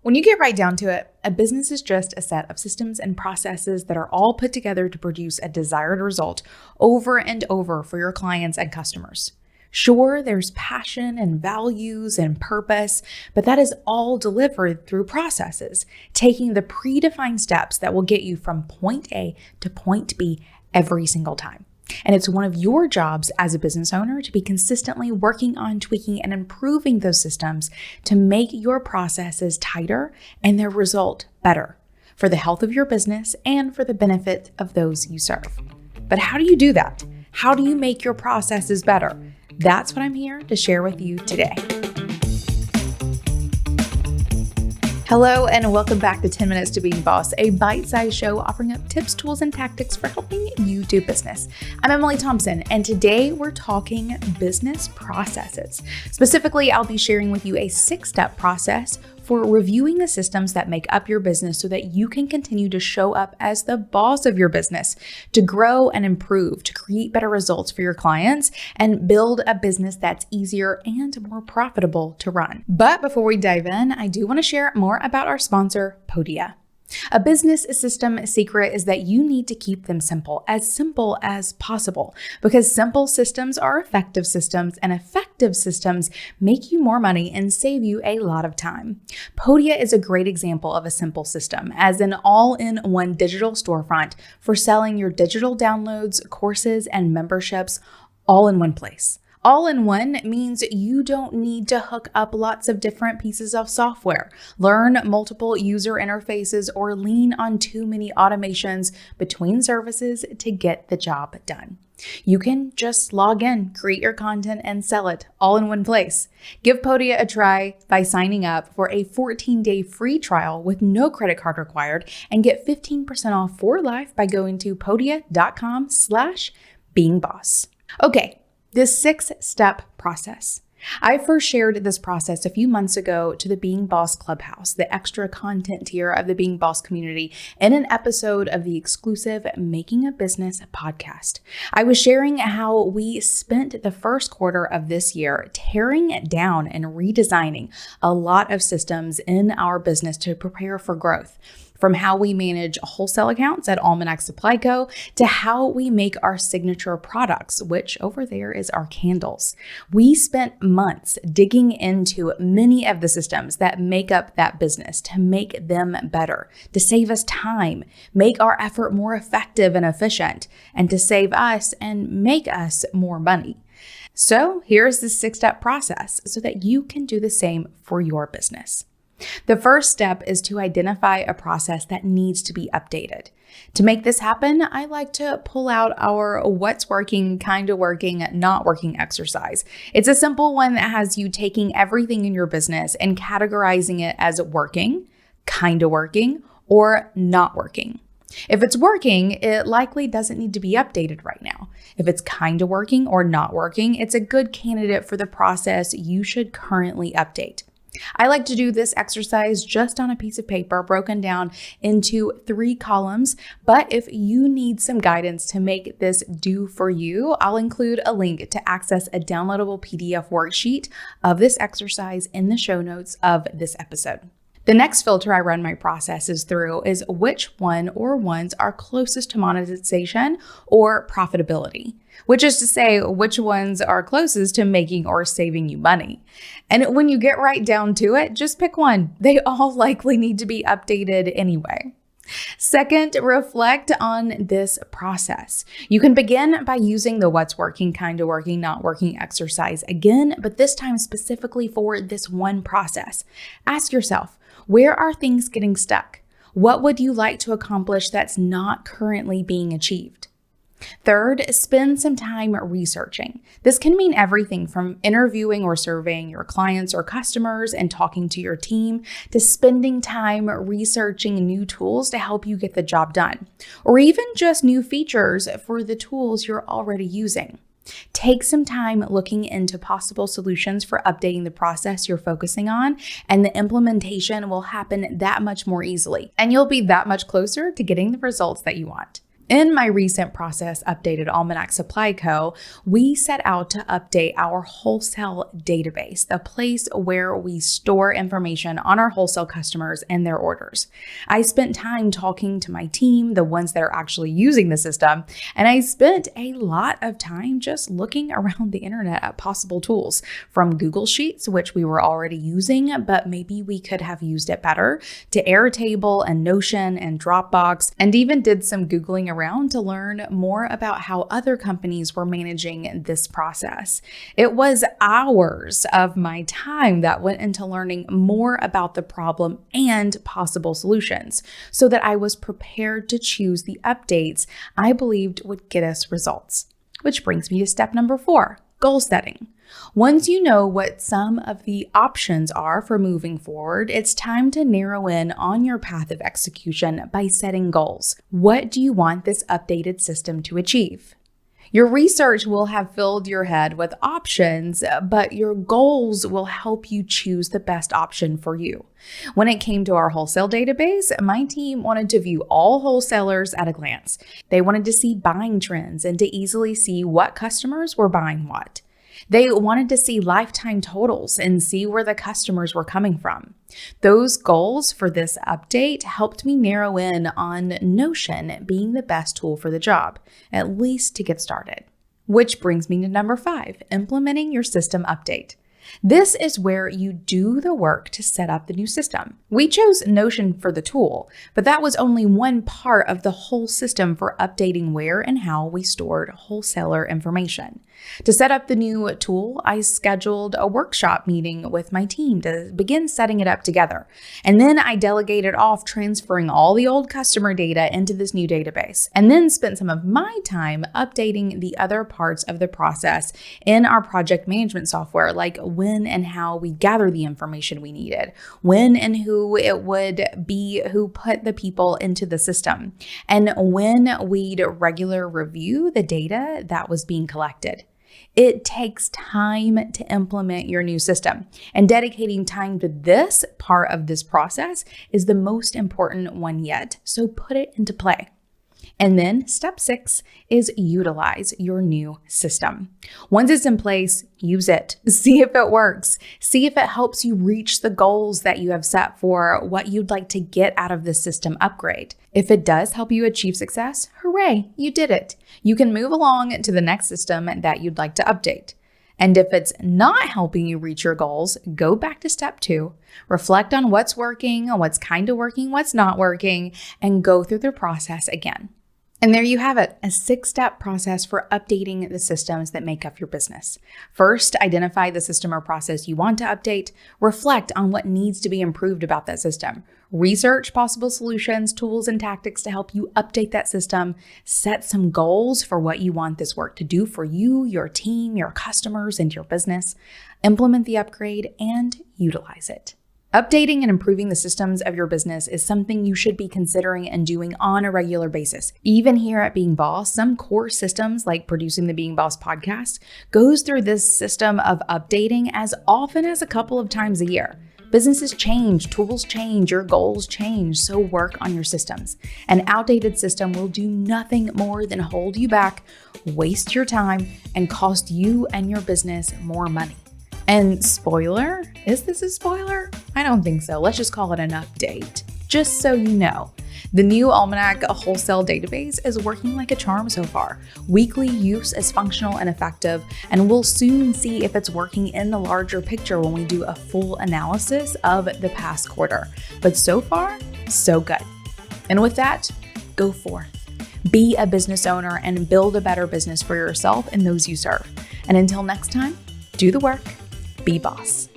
When you get right down to it, a business is just a set of systems and processes that are all put together to produce a desired result over and over for your clients and customers. Sure, there's passion and values and purpose, but that is all delivered through processes, taking the predefined steps that will get you from point A to point B every single time. And it's one of your jobs as a business owner to be consistently working on tweaking and improving those systems to make your processes tighter and their result better for the health of your business and for the benefit of those you serve. But how do you do that? How do you make your processes better? That's what I'm here to share with you today. Hello, and welcome back to 10 Minutes to Being Boss, a bite-sized show offering up tips, tools, and tactics for helping you do business. I'm Emily Thompson, and today we're talking business processes. Specifically, I'll be sharing with you a 6-step process for reviewing the systems that make up your business so that you can continue to show up as the boss of your business, to grow and improve, to create better results for your clients, and build a business that's easier and more profitable to run. But before we dive in, I do want to share more about our sponsor, Podia. A business system secret is that you need to keep them simple as possible, because simple systems are effective systems, and effective systems make you more money and save you a lot of time. Podia is a great example of a simple system, as an all-in-one digital storefront for selling your digital downloads, courses, and memberships all in one place. All in one means you don't need to hook up lots of different pieces of software, learn multiple user interfaces, or lean on too many automations between services to get the job done. You can just log in, create your content, and sell it all in one place. Give Podia a try by signing up for a 14-day free trial with no credit card required, and get 15% off for life by going to podia.com/beingboss. Okay. This 6-step process. I first shared this process a few months ago to the Being Boss Clubhouse, the extra content tier of the Being Boss community, in an episode of the exclusive Making a Business podcast. I was sharing how we spent the first quarter of this year tearing down and redesigning a lot of systems in our business to prepare for growth. From how we manage wholesale accounts at Almanac Supply Co. to how we make our signature products, which over there is our candles. We spent months digging into many of the systems that make up that business to make them better, to save us time, make our effort more effective and efficient, and to save us and make us more money. So here's the 6-step process so that you can do the same for your business. The first step is to identify a process that needs to be updated. To make this happen, I like to pull out our what's working, kind of working, not working exercise. It's a simple one that has you taking everything in your business and categorizing it as working, kind of working, or not working. If it's working, it likely doesn't need to be updated right now. If it's kind of working or not working, it's a good candidate for the process you should currently update. I like to do this exercise just on a piece of paper broken down into 3 columns, but if you need some guidance to make this do for you, I'll include a link to access a downloadable PDF worksheet of this exercise in the show notes of this episode. The next filter I run my processes through is which one or ones are closest to monetization or profitability, which is to say which ones are closest to making or saving you money. And when you get right down to it, just pick one. They all likely need to be updated anyway. Second, reflect on this process. You can begin by using the what's working, kind of working, not working exercise again, but this time specifically for this one process. Ask yourself, where are things getting stuck? What would you like to accomplish that's not currently being achieved? Third, spend some time researching. This can mean everything from interviewing or surveying your clients or customers and talking to your team, to spending time researching new tools to help you get the job done, or even just new features for the tools you're already using. Take some time looking into possible solutions for updating the process you're focusing on, and the implementation will happen that much more easily, and you'll be that much closer to getting the results that you want. In my recent process updated Almanac Supply Co., we set out to update our wholesale database, the place where we store information on our wholesale customers and their orders. I spent time talking to my team, the ones that are actually using the system, and I spent a lot of time just looking around the internet at possible tools, from Google Sheets, which we were already using, but maybe we could have used it better, to Airtable and Notion and Dropbox, and even did some Googling around to learn more about how other companies were managing this process. It was hours of my time that went into learning more about the problem and possible solutions so that I was prepared to choose the updates I believed would get us results. Which brings me to step number 4, goal setting. Once you know what some of the options are for moving forward, it's time to narrow in on your path of execution by setting goals. What do you want this updated system to achieve? Your research will have filled your head with options, but your goals will help you choose the best option for you. When it came to our wholesale database, my team wanted to view all wholesalers at a glance. They wanted to see buying trends and to easily see what customers were buying what. They wanted to see lifetime totals and see where the customers were coming from. Those goals for this update helped me narrow in on Notion being the best tool for the job, at least to get started. Which brings me to number 5, implementing your system update. This is where you do the work to set up the new system. We chose Notion for the tool, but that was only one part of the whole system for updating where and how we stored wholesaler information. To set up the new tool, I scheduled a workshop meeting with my team to begin setting it up together. And then I delegated off transferring all the old customer data into this new database, and then spent some of my time updating the other parts of the process in our project management software, like when and how we gather the information we needed, when and who it would be who put the people into the system, and when we'd regular review the data that was being collected. It takes time to implement your new system, and dedicating time to this part of this process is the most important one yet, so put it into play. And then step 6 is utilize your new system. Once it's in place, use it. See if it works. See if it helps you reach the goals that you have set for what you'd like to get out of this system upgrade. If it does help you achieve success, hooray, you did it. You can move along to the next system that you'd like to update. And if it's not helping you reach your goals, go back to step 2, reflect on what's working, what's kind of working, what's not working, and go through the process again. And there you have it, a 6-step process for updating the systems that make up your business. First, identify the system or process you want to update. Reflect on what needs to be improved about that system. Research possible solutions, tools, and tactics to help you update that system. Set some goals for what you want this work to do for you, your team, your customers, and your business. Implement the upgrade and utilize it. Updating and improving the systems of your business is something you should be considering and doing on a regular basis. Even here at Being Boss, some core systems like producing the Being Boss podcast goes through this system of updating as often as a couple of times a year. Businesses change, tools change, your goals change, so work on your systems. An outdated system will do nothing more than hold you back, waste your time, and cost you and your business more money. And spoiler, is this a spoiler? I don't think so. Let's just call it an update. Just so you know, the new Almanac wholesale database is working like a charm so far. Weekly use is functional and effective, and we'll soon see if it's working in the larger picture when we do a full analysis of the past quarter. But so far, so good. And with that, go forth. Be a business owner and build a better business for yourself and those you serve. And until next time, do the work. Be boss.